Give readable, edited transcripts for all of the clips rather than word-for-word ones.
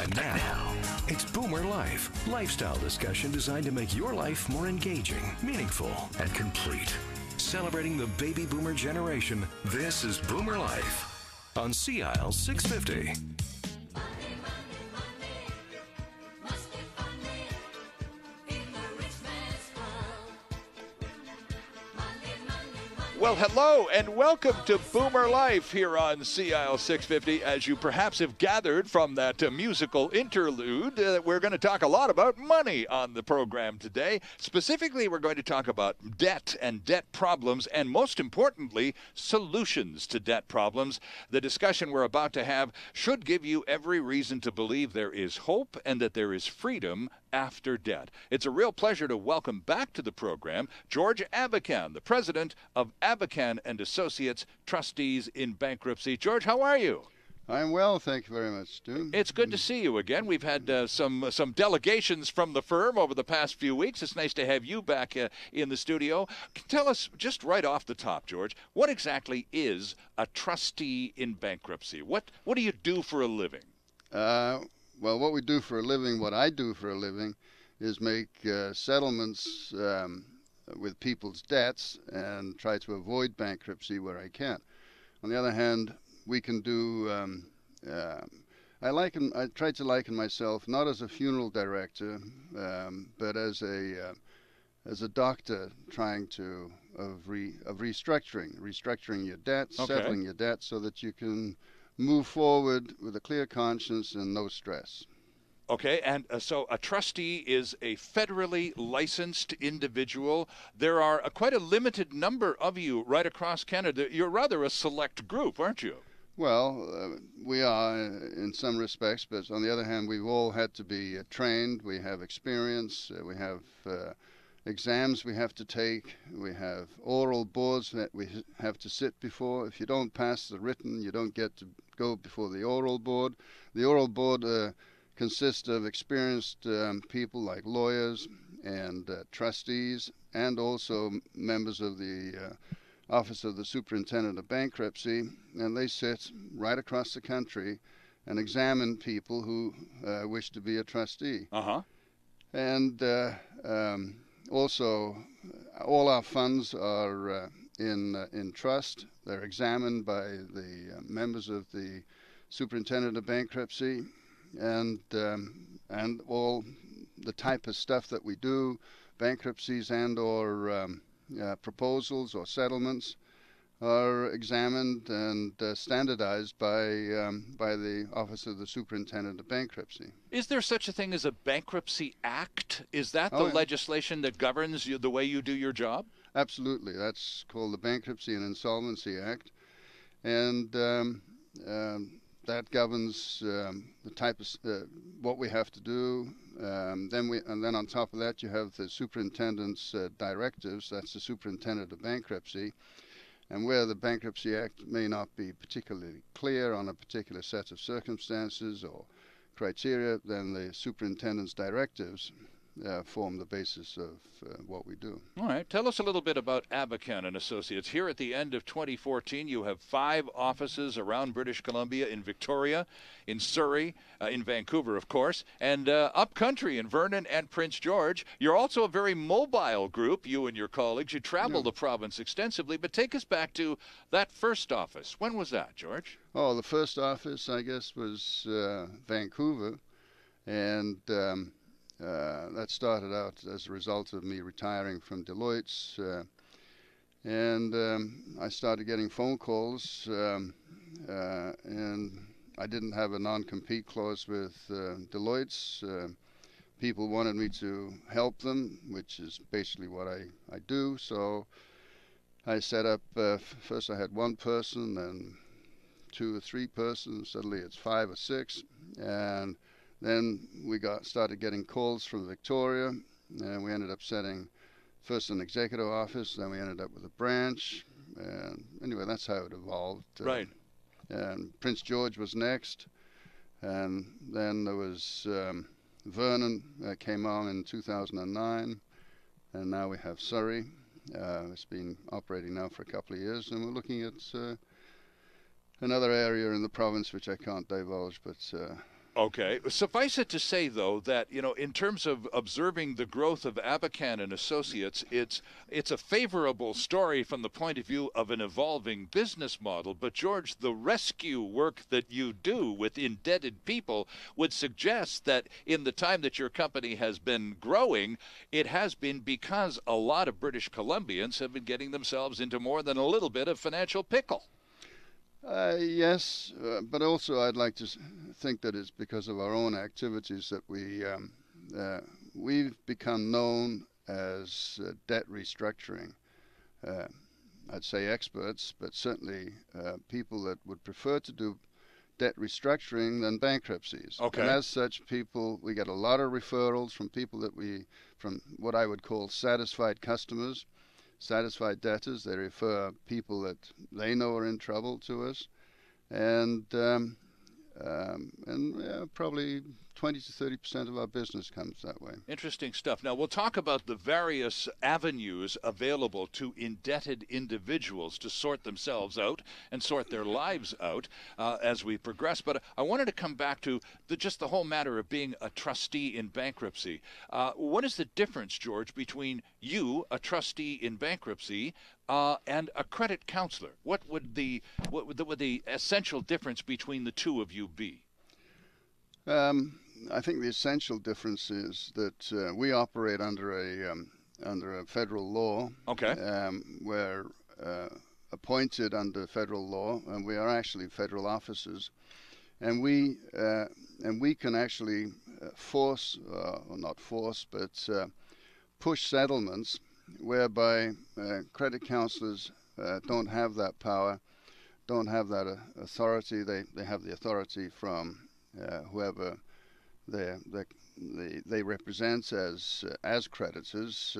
And now, it's Boomer Life. Lifestyle discussion designed to make your life more engaging, meaningful, and complete. Celebrating the baby boomer generation, this is Boomer Life on CISL 650. Well, hello and welcome to Boomer Life here on CISL 650. As you perhaps have gathered from that musical interlude, we're going to talk a lot about money on the program today. Specifically, we're going to talk about debt and debt problems, and most importantly, solutions to debt problems. The discussion we're about to have should give you every reason to believe there is hope and that there is freedom after debt. It's a real pleasure to welcome back to the program George Abakhan, the president of Abakhan and Associates, trustees in bankruptcy. George, how are you? I'm well, thank you very much, Stu. It's good to see you again. We've had some delegations from the firm over the past few weeks. It's nice to have you back in the studio. Tell us, just right off the top, George, what exactly is a trustee in bankruptcy? What do you do for a living? Well, what we do for a living, what I do for a living, is make settlements with people's debts and try to avoid bankruptcy where I can. On the other hand, we can do, I try to liken myself not as a funeral director, but as a doctor trying to, of restructuring your debts, Okay. settling your debts so that you can move forward with a clear conscience and no stress. Okay, and so a trustee is a federally licensed individual. There are quite a limited number of you right across Canada. You're rather a select group, aren't you? Well, we are in some respects, but on the other hand, we've all had to be trained. We have experience. We have exams we have to take. We have oral boards that we have to sit before. If you don't pass the written, you don't get to go before the oral board. The oral board consists of experienced people like lawyers and trustees, and also members of the Office of the Superintendent of Bankruptcy, and they sit right across the country and examine people who wish to be a trustee. And also, all our funds are in trust. They're examined by the members of the Superintendent of Bankruptcy, and all the type of stuff that we do, bankruptcies and or proposals or settlements, are examined and standardized by the Office of the Superintendent of Bankruptcy. Is there such a thing as a Bankruptcy Act? Is that the Oh, yeah. legislation that governs the way you do your job? Absolutely. That's called the Bankruptcy and Insolvency Act. And that governs the type of what we have to do. Then on top of that, you have the superintendent's directives. That's the superintendent of bankruptcy. And where the Bankruptcy Act may not be particularly clear on a particular set of circumstances or criteria, then the superintendent's directives form the basis of what we do. All right. Tell us a little bit about Abakhan and Associates. Here at the end of 2014, you have 5 offices around British Columbia, in Victoria, in Surrey, in Vancouver, of course, and upcountry in Vernon and Prince George. You're also a very mobile group, you and your colleagues. You travel the province extensively, but take us back to that first office. When was that, George? Oh, the first office, I guess, was Vancouver, and that started out as a result of me retiring from Deloitte's, and I started getting phone calls, and I didn't have a non-compete clause with Deloitte's. People wanted me to help them, which is basically what I do, so I set up, first I had 1 person, then 2 or 3 persons, suddenly it's 5 or 6, and then we started getting calls from Victoria, and we ended up setting first an executive office, then we ended up with a branch, and anyway, that's how it evolved. Right. And Prince George was next, and then there was Vernon that came on in 2009, and now we have Surrey. It's been operating now for a couple of years, and we're looking at another area in the province which I can't divulge, but Okay. Suffice it to say, though, that, in terms of observing the growth of Abakhan and Associates, it's a favorable story from the point of view of an evolving business model. But, George, the rescue work that you do with indebted people would suggest that in the time that your company has been growing, it has been because a lot of British Columbians have been getting themselves into more than a little bit of financial pickle. Yes, but also I'd like to think that it's because of our own activities that we've become known as debt restructuring. I'd say experts, but certainly people that would prefer to do debt restructuring than bankruptcies. Okay. And as such, we get a lot of referrals from people from what I would call satisfied customers. Satisfied debtors. They refer people that they know are in trouble to us, and probably 20 to 30% of our business comes that way. Interesting stuff. Now, we'll talk about the various avenues available to indebted individuals to sort themselves out and sort their lives out as we progress. But I wanted to come back to just the whole matter of being a trustee in bankruptcy. What is the difference, George, between you, a trustee in bankruptcy, and a credit counselor? What would the essential difference between the two of you be? I think the essential difference is that we operate under a federal law. Okay. We're appointed under federal law, and we are actually federal officers, and we can actually force, or not force, but push settlements whereby credit counselors don't have that power, don't have that authority. They have the authority from whoever they represent as creditors.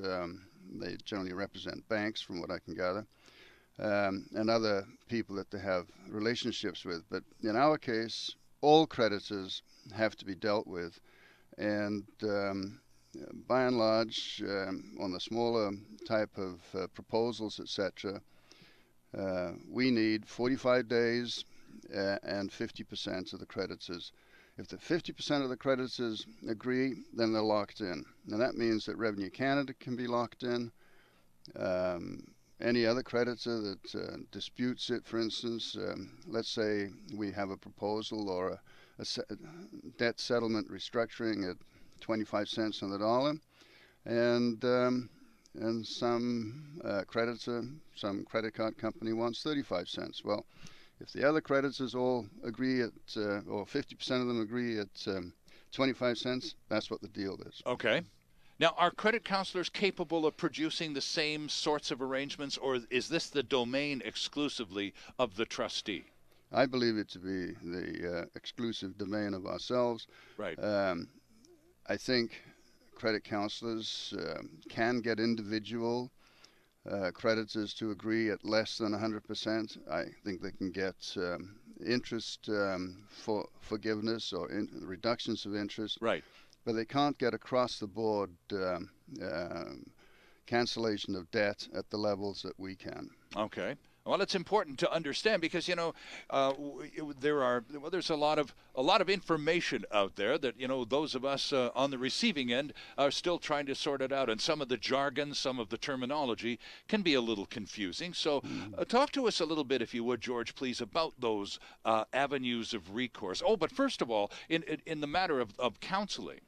They generally represent banks, from what I can gather, and other people that they have relationships with. But in our case, all creditors have to be dealt with, and by and large, on the smaller type of proposals, etc., we need 45 days and 50% of the creditors. If the 50% of the creditors agree, then they're locked in. Now that means that Revenue Canada can be locked in. Any other creditor that disputes it, for instance, let's say we have a proposal or a debt settlement restructuring at 25 cents on the dollar, and some creditor, some credit card company wants 35 cents. Well, if the other creditors all agree at, or 50% of them agree at 25 cents, that's what the deal is. Okay. Now, are credit counselors capable of producing the same sorts of arrangements, or is this the domain exclusively of the trustee? I believe it to be the exclusive domain of ourselves. Right. I think credit counselors can get individual creditors to agree at less than 100%. I think they can get interest for forgiveness or reductions of interest. Right. But they can't get across the board cancellation of debt at the levels that we can. Okay. Well, it's important to understand because there's a lot of information out there that those of us on the receiving end are still trying to sort it out, and some of the jargon, some of the terminology can be a little confusing. So, talk to us a little bit, if you would, George, please, about those avenues of recourse. Oh, but first of all, in the matter of counseling.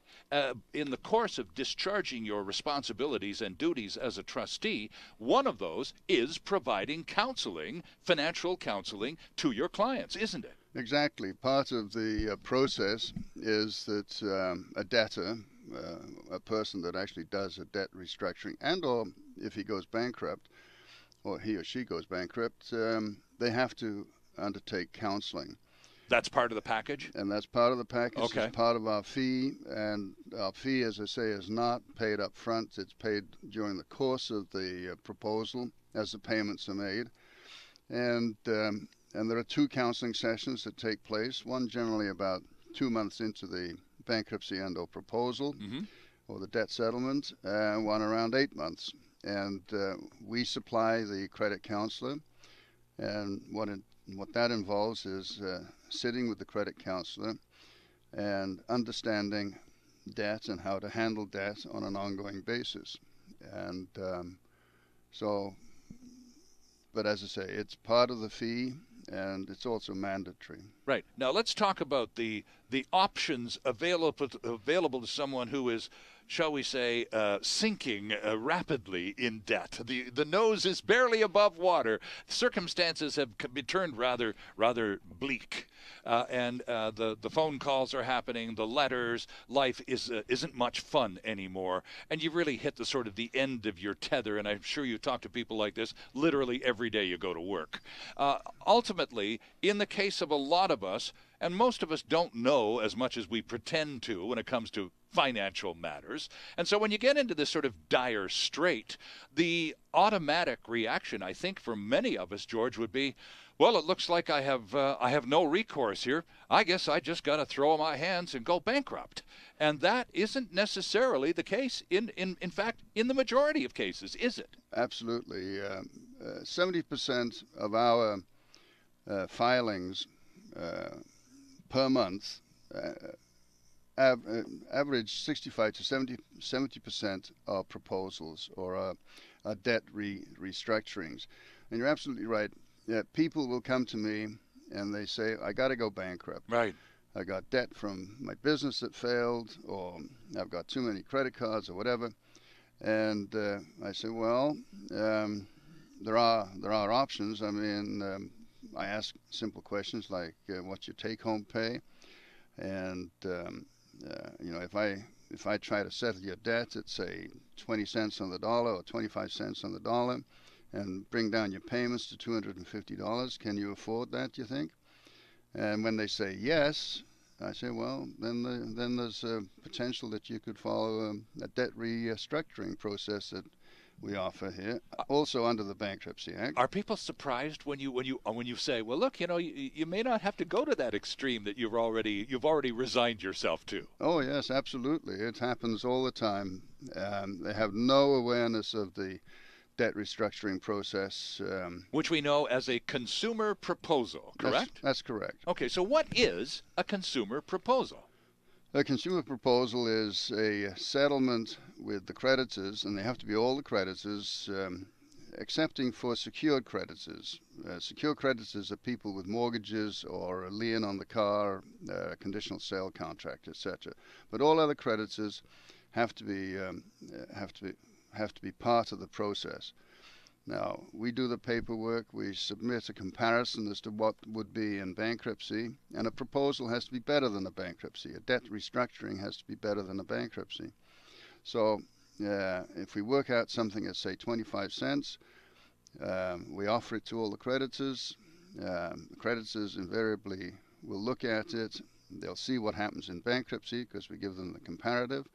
In the course of discharging your responsibilities and duties as a trustee, one of those is providing counseling, financial counseling, to your clients, isn't it? Exactly. Part of the process is that a debtor, a person that actually does a debt restructuring, and or if he goes bankrupt, or he or she goes bankrupt, they have to undertake counseling. That's part of the package? And that's part of the package. Okay. It's part of our fee. And our fee, as I say, is not paid up front. It's paid during the course of the proposal as the payments are made. And there are 2 counseling sessions that take place, one generally about 2 months into the bankruptcy and or proposal or the debt settlement, and one around 8 months. And we supply the credit counselor. And what that involves is sitting with the credit counselor and understanding debt and how to handle debt on an ongoing basis. And but as I say, it's part of the fee, and it's also mandatory. Right. Now let's talk about the options available to someone who is, shall we say, sinking rapidly in debt. The nose is barely above water. Circumstances have been turned rather bleak, and the phone calls are happening. The letters, life isn't much fun anymore, and you've really hit the sort of the end of your tether. And I'm sure you talk to people like this literally every day you go to work. Ultimately, in the case of a lot of us, and most of us don't know as much as we pretend to when it comes to financial matters. And so when you get into this sort of dire strait, the automatic reaction, I think, for many of us, George, would be, well, it looks like I have no recourse here. I guess I just got to throw up my hands and go bankrupt. And that isn't necessarily the case, in fact, in the majority of cases, is it? Absolutely. 70% of our filings per month average 65 to 70% are proposals or are debt restructurings. And you're absolutely right. Yeah, people will come to me and they say, I got to go bankrupt. Right. I got debt from my business that failed, or I've got too many credit cards or whatever. And I say, well, there are options. I mean, I ask simple questions like, what's your take-home pay? And if I try to settle your debt at say 20 cents on the dollar or 25 cents on the dollar, and bring down your payments to $250, can you afford that, do you think? And when they say yes, I say, well, then there's a potential that you could follow a debt restructuring process that we offer here, also under the Bankruptcy Act. Are people surprised when you say, well, look, you may not have to go to that extreme that you've already resigned yourself to? Oh yes, absolutely. It happens all the time. They have no awareness of the debt restructuring process, which we know as a consumer proposal, correct? That's correct. Okay, so what is a consumer proposal? A consumer proposal is a settlement with the creditors, and they have to be all the creditors, excepting for secured creditors. Secured creditors are people with mortgages or a lien on the car, conditional sale contract, etc. But all other creditors have to be part of the process. Now, we do the paperwork, we submit a comparison as to what would be in bankruptcy, and a proposal has to be better than a bankruptcy. A debt restructuring has to be better than a bankruptcy. So if we work out something at, say, 25 cents, we offer it to all the creditors. The creditors invariably will look at it. They'll see what happens in bankruptcy because we give them the comparative,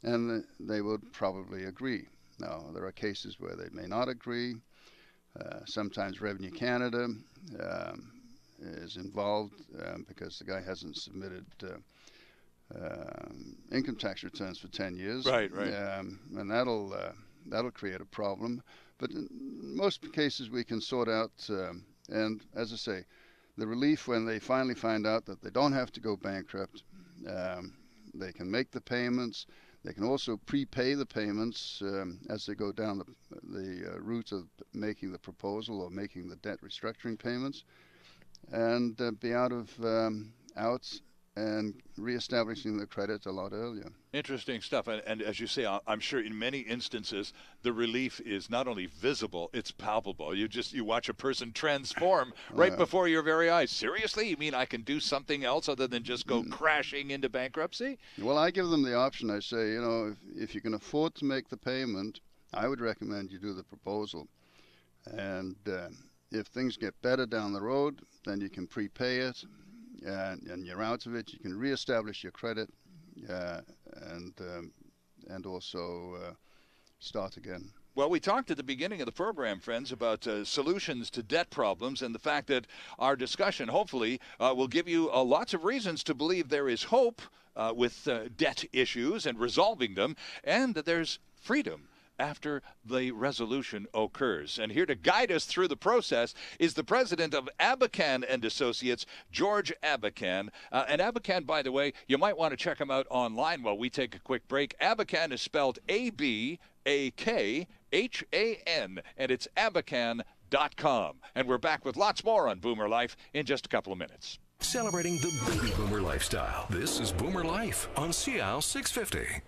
and they would probably agree. Now, there are cases where they may not agree. Sometimes Revenue Canada is involved because the guy hasn't submitted income tax returns for 10 years. Right. And that'll create a problem. But in most cases we can sort out, and as I say, the relief when they finally find out that they don't have to go bankrupt, they can make the payments. They can also prepay the payments as they go down the route of making the proposal or making the debt restructuring payments, and be out and reestablishing the credit a lot earlier. Interesting stuff. And as you say, I'm sure in many instances the relief is not only visible, it's palpable. You watch a person transform right before your very eyes. Seriously? You mean I can do something else other than just go crashing into bankruptcy? Well, I give them the option. I say, if you can afford to make the payment, I would recommend you do the proposal. And if things get better down the road, then you can prepay it. And you're out of it. You can reestablish your credit, and also start again. Well, we talked at the beginning of the program, friends, about solutions to debt problems, and the fact that our discussion hopefully will give you lots of reasons to believe there is hope with debt issues and resolving them, and that there's freedom after the resolution occurs. And here to guide us through the process is the president of Abakhan and Associates, George Abakhan. And Abakhan, by the way, you might want to check him out online while we take a quick break. Abakhan is spelled Abakhan, and it's Abakhan.com. And we're back with lots more on Boomer Life in just a couple of minutes. Celebrating the baby boomer lifestyle. This is Boomer Life on CISL 650.